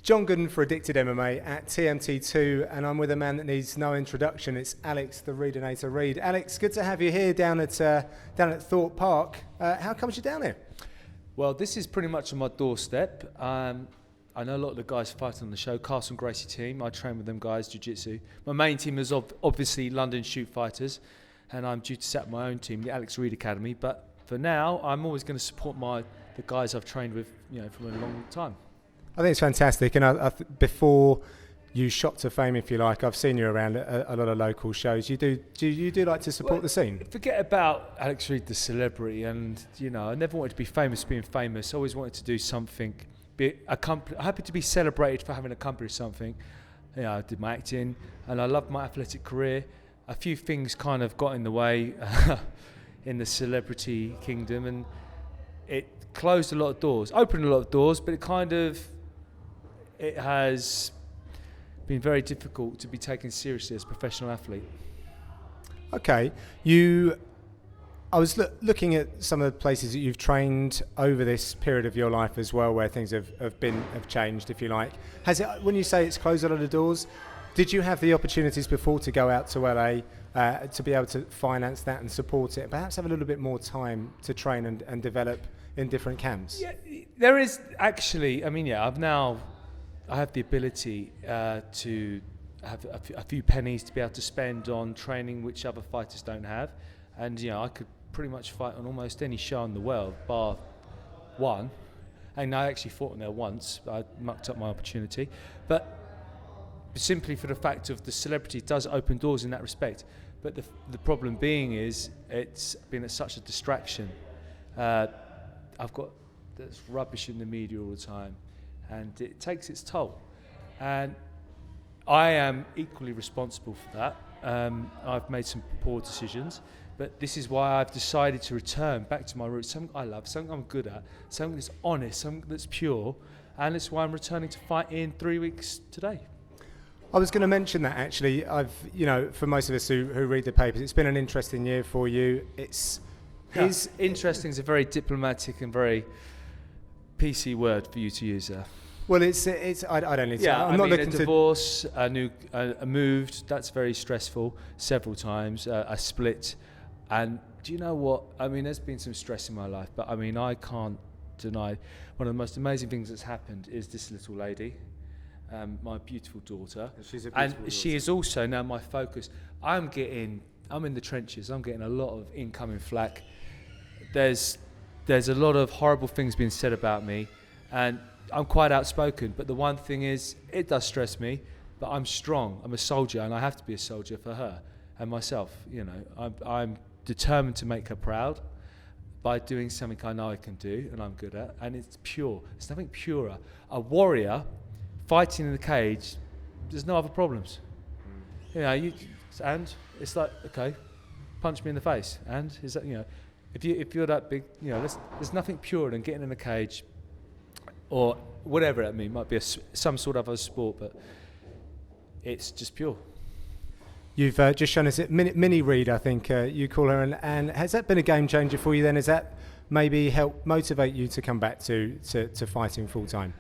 John Gooden for Addicted MMA at TMT2, and I'm with a man that needs no introduction. It's Alex, the Reidinator Reid. Alex, good to have you here down at Thorpe Park. How comes you're down here? Well, this is pretty much on my doorstep. I know a lot of the guys fighting on the show. Carson Gracie team, I train with them guys, jiu-jitsu. My main team is obviously London Shoot Fighters, and I'm due to set up my own team, the Alex Reid Academy. But for now, I'm always going to support the guys I've trained with, from a long time. I think it's fantastic, and before you shot to fame, if you like, I've seen you around a lot of local shows. Do you like to support the scene? Forget about Alex Reid, the celebrity, and I never wanted to be famous being famous. I always wanted to do something, happy to be celebrated for having accomplished something. I did my acting, and I loved my athletic career. A few things kind of got in the way in the celebrity kingdom, and it closed a lot of doors, opened a lot of doors, but it has been very difficult to be taken seriously as a professional athlete. Okay, I was looking at some of the places that you've trained over this period of your life as well, where things have changed, if you like. Has it, when you say it's closed a lot of doors, did you have the opportunities before to go out to LA to be able to finance that and support it? Perhaps have a little bit more time to train and develop in different camps? Yeah, there is actually. I have the ability to have a few pennies to be able to spend on training which other fighters don't have, and I could pretty much fight on almost any show in the world bar one, and I actually fought on there once. I mucked up my opportunity, but simply for the fact of the celebrity does open doors in that respect. But the problem being is it's been such a distraction. I've got this rubbish in the media all the time, and it takes its toll. And I am equally responsible for that. I've made some poor decisions, but this is why I've decided to return back to my roots, something I love, something I'm good at, something that's honest, something that's pure, and it's why I'm returning to fight in 3 weeks today. I was going to mention that actually. For most of us who read the papers, it's been an interesting year for you. Interesting is a very diplomatic and very PC word for you to use there. Well, it's. I don't need to. Yeah, I'm not looking a divorce, a moved. That's very stressful. Several times, a split, and do you know what? There's been some stress in my life, but I can't deny one of the most amazing things that's happened is this little lady. My beautiful daughter, she is also now my focus. I'm in the trenches. I'm getting a lot of incoming flack. There's a lot of horrible things being said about me, and I'm quite outspoken. But the one thing is, it does stress me. But I'm strong. I'm a soldier, and I have to be a soldier for her and myself. I'm determined to make her proud by doing something I know I can do and I'm good at, and it's pure. There's nothing purer. A warrior fighting in the cage, there's no other problems. And it's like, okay, punch me in the face. And is that, if you're that big, there's nothing purer than getting in the cage, or whatever it might be some sort of other sport, but it's just pure. You've just shown us Mini Reid, I think you call her, and has that been a game changer for you then? Has that maybe helped motivate you to come back to fighting full time?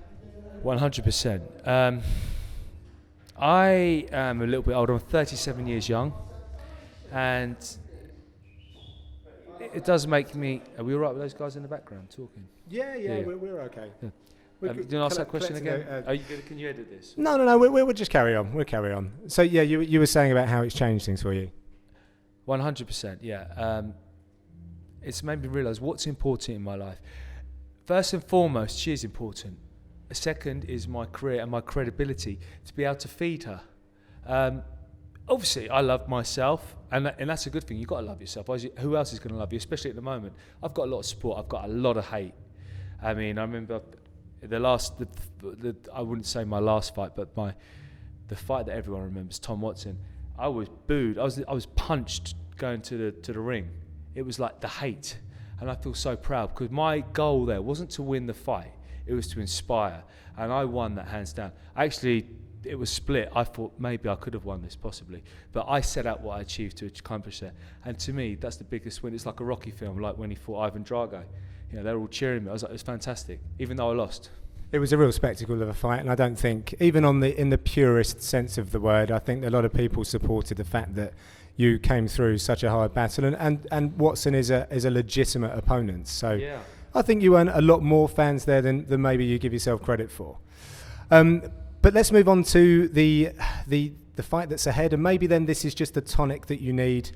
100%. I am a little bit older. I'm 37 years young, and it does make me. Are we all right with those guys in the background talking? Yeah. We're okay. Yeah. Do you want to ask that question again? Can you edit this? No. We'll just carry on. We'll carry on. So yeah, you were saying about how it's changed things for you. 100%. Yeah. It's made me realise what's important in my life. First and foremost, she is important. Second is my career and my credibility to be able to feed her. Obviously, I love myself, and that's a good thing. You've got to love yourself. Who else is going to love you, especially at the moment? I've got a lot of support. I've got a lot of hate. I remember I wouldn't say my last fight, but the fight that everyone remembers, Tom Watson. I was booed. I was punched going to the ring. It was like the hate, and I feel so proud because my goal there wasn't to win the fight. It was to inspire, and I won that hands down. Actually, it was split. I thought maybe I could have won this, possibly, but I set out what I achieved to accomplish that. And to me, that's the biggest win. It's like a Rocky film, like when he fought Ivan Drago. They're all cheering me. I was like, it was fantastic, even though I lost. It was a real spectacle of a fight, and I don't think, even in the purest sense of the word, I think a lot of people supported the fact that you came through such a hard battle, and Watson is a legitimate opponent. So Yeah. I think you earn a lot more fans there than maybe you give yourself credit for. But let's move on to the fight that's ahead, and maybe then this is just the tonic that you need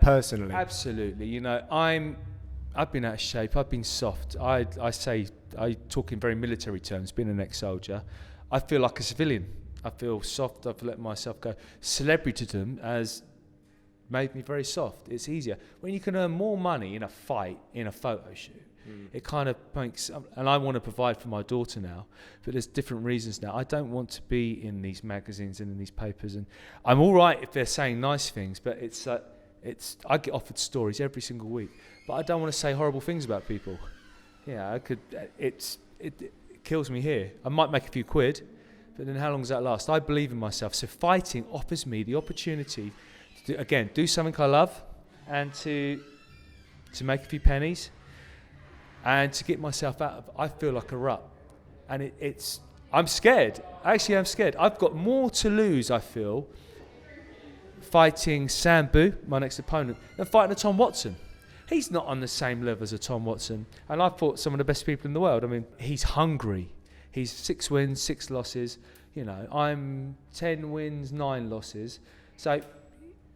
personally. Absolutely. You know, I've been out of shape. I've been soft. I talk in very military terms, being an ex-soldier. I feel like a civilian. I feel soft. I've let myself go. Celebritydom has made me very soft. It's easier. When you can earn more money in a fight, in a photo shoot, it kind of makes... And I want to provide for my daughter now, but there's different reasons now. I don't want to be in these magazines and in these papers. And I'm all right if they're saying nice things, but I get offered stories every single week, but I don't want to say horrible things about people. Yeah, it kills me here. I might make a few quid, but then how long does that last? I believe in myself. So fighting offers me the opportunity to, do something I love, and to make a few pennies, and to get myself out of, I feel like a rut. And I'm scared. Actually, I'm scared. I've got more to lose, I feel, fighting Sam Boo, my next opponent, than fighting a Tom Watson. He's not on the same level as a Tom Watson. And I've fought some of the best people in the world. I mean, he's hungry. He's 6 wins, 6 losses. You know, I'm 10 wins, 9 losses. So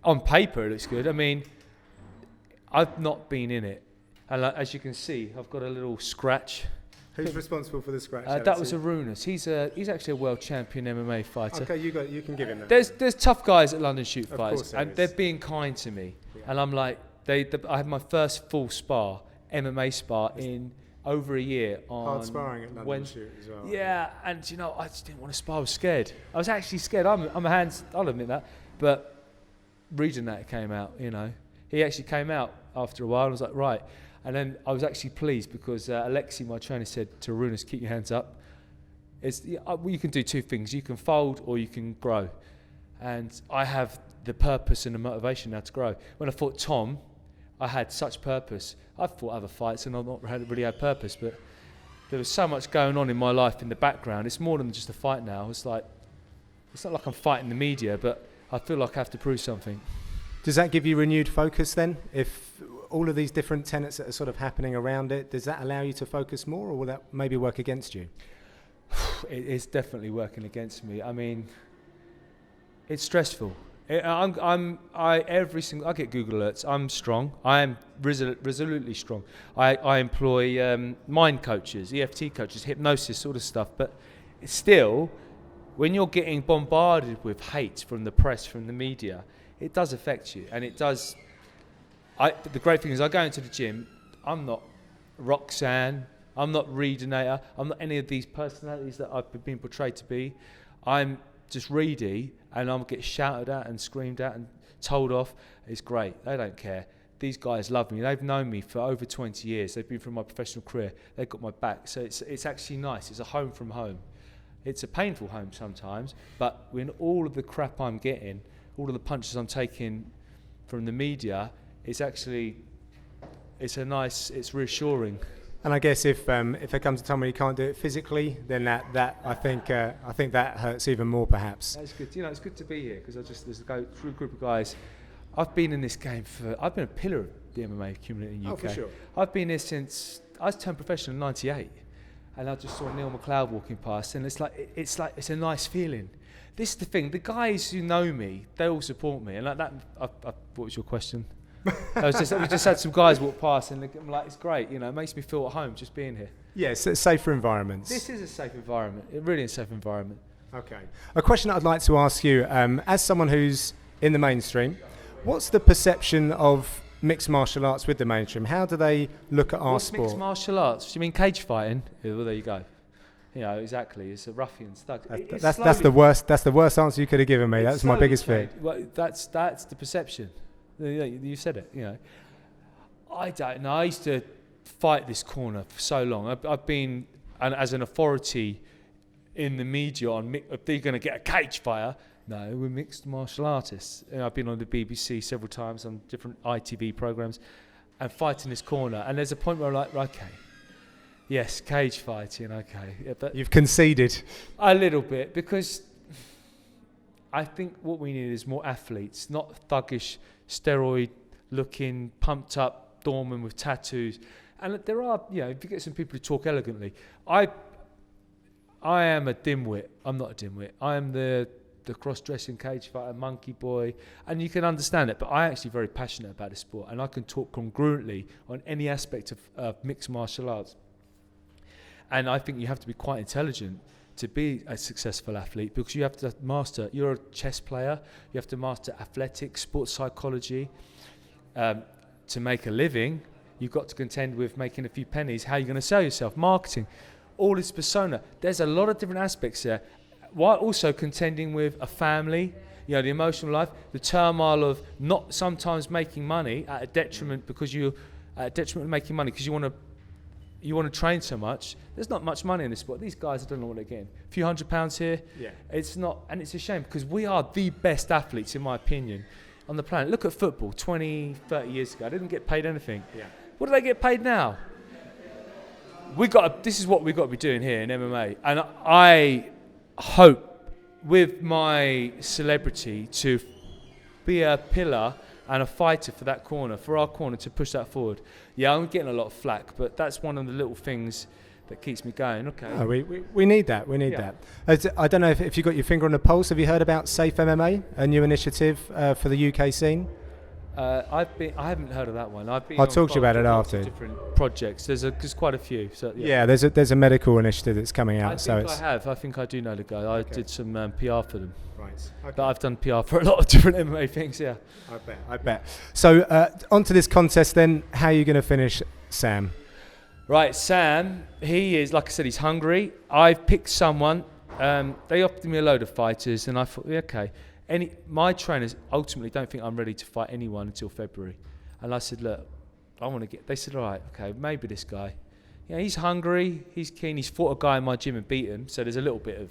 on paper, it looks good. I mean, I've not been in it. And as you can see, I've got a little scratch. Who's responsible for the scratch? That was Arunas. He's actually a world champion MMA fighter. Okay, you can give him that. There's tough guys at London Shoot Fights, and they're is. being kind to me. Yeah. And I'm like, I had my first full spar, MMA spar, in over a year on hard sparring at London Shoot as well. Yeah, and you know, I just didn't want to spar. I was scared. I was actually scared. I'm a hands. I'll admit that. But Reidinator came out. You know, he actually came out after a while. And I was like, right. And then I was actually pleased because Alexi, my trainer, said to Arunas, keep your hands up. You can do two things. You can fold or you can grow. And I have the purpose and the motivation now to grow. When I fought Tom, I had such purpose. I've fought other fights and I've not really had purpose, but there was so much going on in my life in the background. It's more than just a fight now. It's not like I'm fighting the media, but I feel like I have to prove something. Does that give you renewed focus then? If all of these different tenets that are sort of happening around it, does that allow you to focus more, or will that maybe work against you? It's definitely working against me. I mean, it's stressful. I get Google alerts. I'm strong. I am resolutely strong. I employ mind coaches, EFT coaches, hypnosis, sort of stuff. But it's still, when you're getting bombarded with hate from the press, from the media, it does affect you, and it does. The great thing is, I go into the gym. I'm not Roxanne. I'm not Reidinator. I'm not any of these personalities that I've been portrayed to be. I'm just Reedy, and I'll get shouted at and screamed at and told off. It's great. They don't care. These guys love me. They've known me for over 20 years. They've been through my professional career. They've got my back. So it's actually nice. It's a home from home. It's a painful home sometimes, but when all of the crap I'm getting, all of the punches I'm taking from the media, it's reassuring. And I guess if there comes a time when you can't do it physically, then that I think that hurts even more, perhaps. That's good. You know, it's good to be here because there's a group of guys. I've been in this game I've been a pillar of the MMA community in the UK. Oh, for sure. I've been here since I was turned professional in '98, and I just saw Neil McLeod walking past, and it's a nice feeling. This is the thing. The guys who know me, they all support me, and like that. What was your question? We just had some guys walk past, and I'm like, it's great. You know, it makes me feel at home just being here. Yes, it's safer environments. This is a safe environment. It really is a safe environment. Okay. A question I'd like to ask you, as someone who's in the mainstream, what's the perception of mixed martial arts with the mainstream? How do they look at our sport? Mixed martial arts? Do you mean cage fighting? Well, there you go. You know, exactly. It's a ruffian thug. That's the worst. That's the worst answer you could have given me. That's my biggest fear. Well, that's the perception. You said it. You know, I don't know. I used to fight this corner for so long. I've been as an authority in the media on if they're going to get a cage fighter. No, we're mixed martial artists. And I've been on the BBC several times on different ITV programs and fighting this corner. And there's a point where I'm like, okay, Yes, cage fighting. Okay, yeah, but You've conceded. a little bit, because I think what we need is more athletes, not thuggish, steroid-looking, pumped-up doormen with tattoos. And there are, if you get some people who talk elegantly, I am a dimwit. I'm not a dimwit. I am the cross-dressing cage fighter, monkey boy, and you can understand it. But I'm actually very passionate about this sport, and I can talk congruently on any aspect of mixed martial arts. And I think you have to be quite intelligent to be a successful athlete, because you have to master. You're a chess player. You have to master athletics, sports psychology. To make a living, you've got to contend with making a few pennies. How are you going to sell yourself? Marketing, all this persona. There's a lot of different aspects there, while also contending with a family, the emotional life, the turmoil of not sometimes making money at a detriment, because you're at a detriment of making money because you want to train so much. There's not much money in this sport. These guys, I don't know what they're getting. A few £100 here. Yeah. It's not, and it's a shame, because we are the best athletes, in my opinion, on the planet. Look at football 20, 30 years ago. They didn't get paid anything. Yeah. What do they get paid now? This is what we've got to be doing here in MMA. And I hope, with my celebrity, to be a pillar and a fighter for that corner, for our corner, to push that forward. Yeah, I'm getting a lot of flack, but that's one of the little things that keeps me going. Okay. Oh, we need that. We need that. I don't know if you've got your finger on the pulse. Have you heard about Safe MMA, a new initiative for the UK scene? I haven't heard of that one. I'll talk to you about it after. Different projects. There's quite a few. So yeah, there's a medical initiative that's coming out. I think I do know the guy. I did some PR for them. Right. Okay. But I've done PR for a lot of different MMA things. Yeah. I bet. So onto this contest then. How are you going to finish, Sam? Right, Sam. He is, like I said, he's hungry. I've picked someone. They offered me a load of fighters, and I thought, okay. My trainers ultimately don't think I'm ready to fight anyone until February. And I said, look, I want to get... They said, all right, okay, maybe this guy. He's hungry, he's keen, he's fought a guy in my gym and beat him, so there's a little bit of...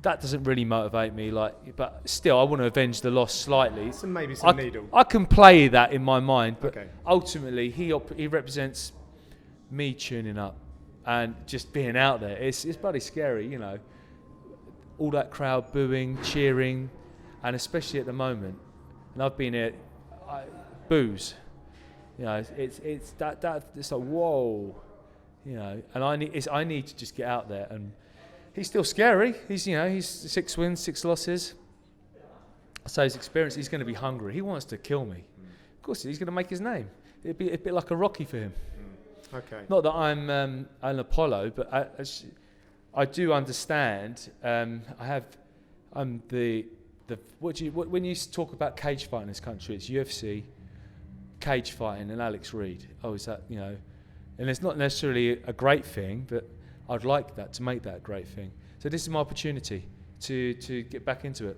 That doesn't really motivate me, but still, I want to avenge the loss slightly. Maybe some needle. I can play that in my mind, but ultimately, he represents me tuning up and just being out there. It's bloody scary, all that crowd booing, cheering, and especially at the moment. And I've been here, boos. It's like whoa, And I need to just get out there. And he's still scary. He's 6 wins, 6 losses. So his experience, he's going to be hungry. He wants to kill me. Of course, he's going to make his name. It'd be a bit like a Rocky for him. Okay. Not that I'm an Apollo, but I do understand. When you talk about cage fighting in this country, it's UFC, cage fighting, and Alex Reid. Oh, is that And it's not necessarily a great thing, but I'd like that to make that a great thing. So this is my opportunity to get back into it.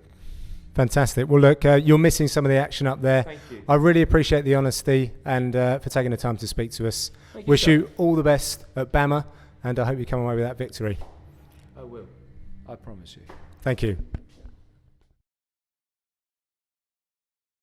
Fantastic. Well, look, you're missing some of the action up there. Thank you. I really appreciate the honesty and for taking the time to speak to us. Wish you all the best at BAMMA, and I hope you come away with that victory. I will. I promise you. Thank you.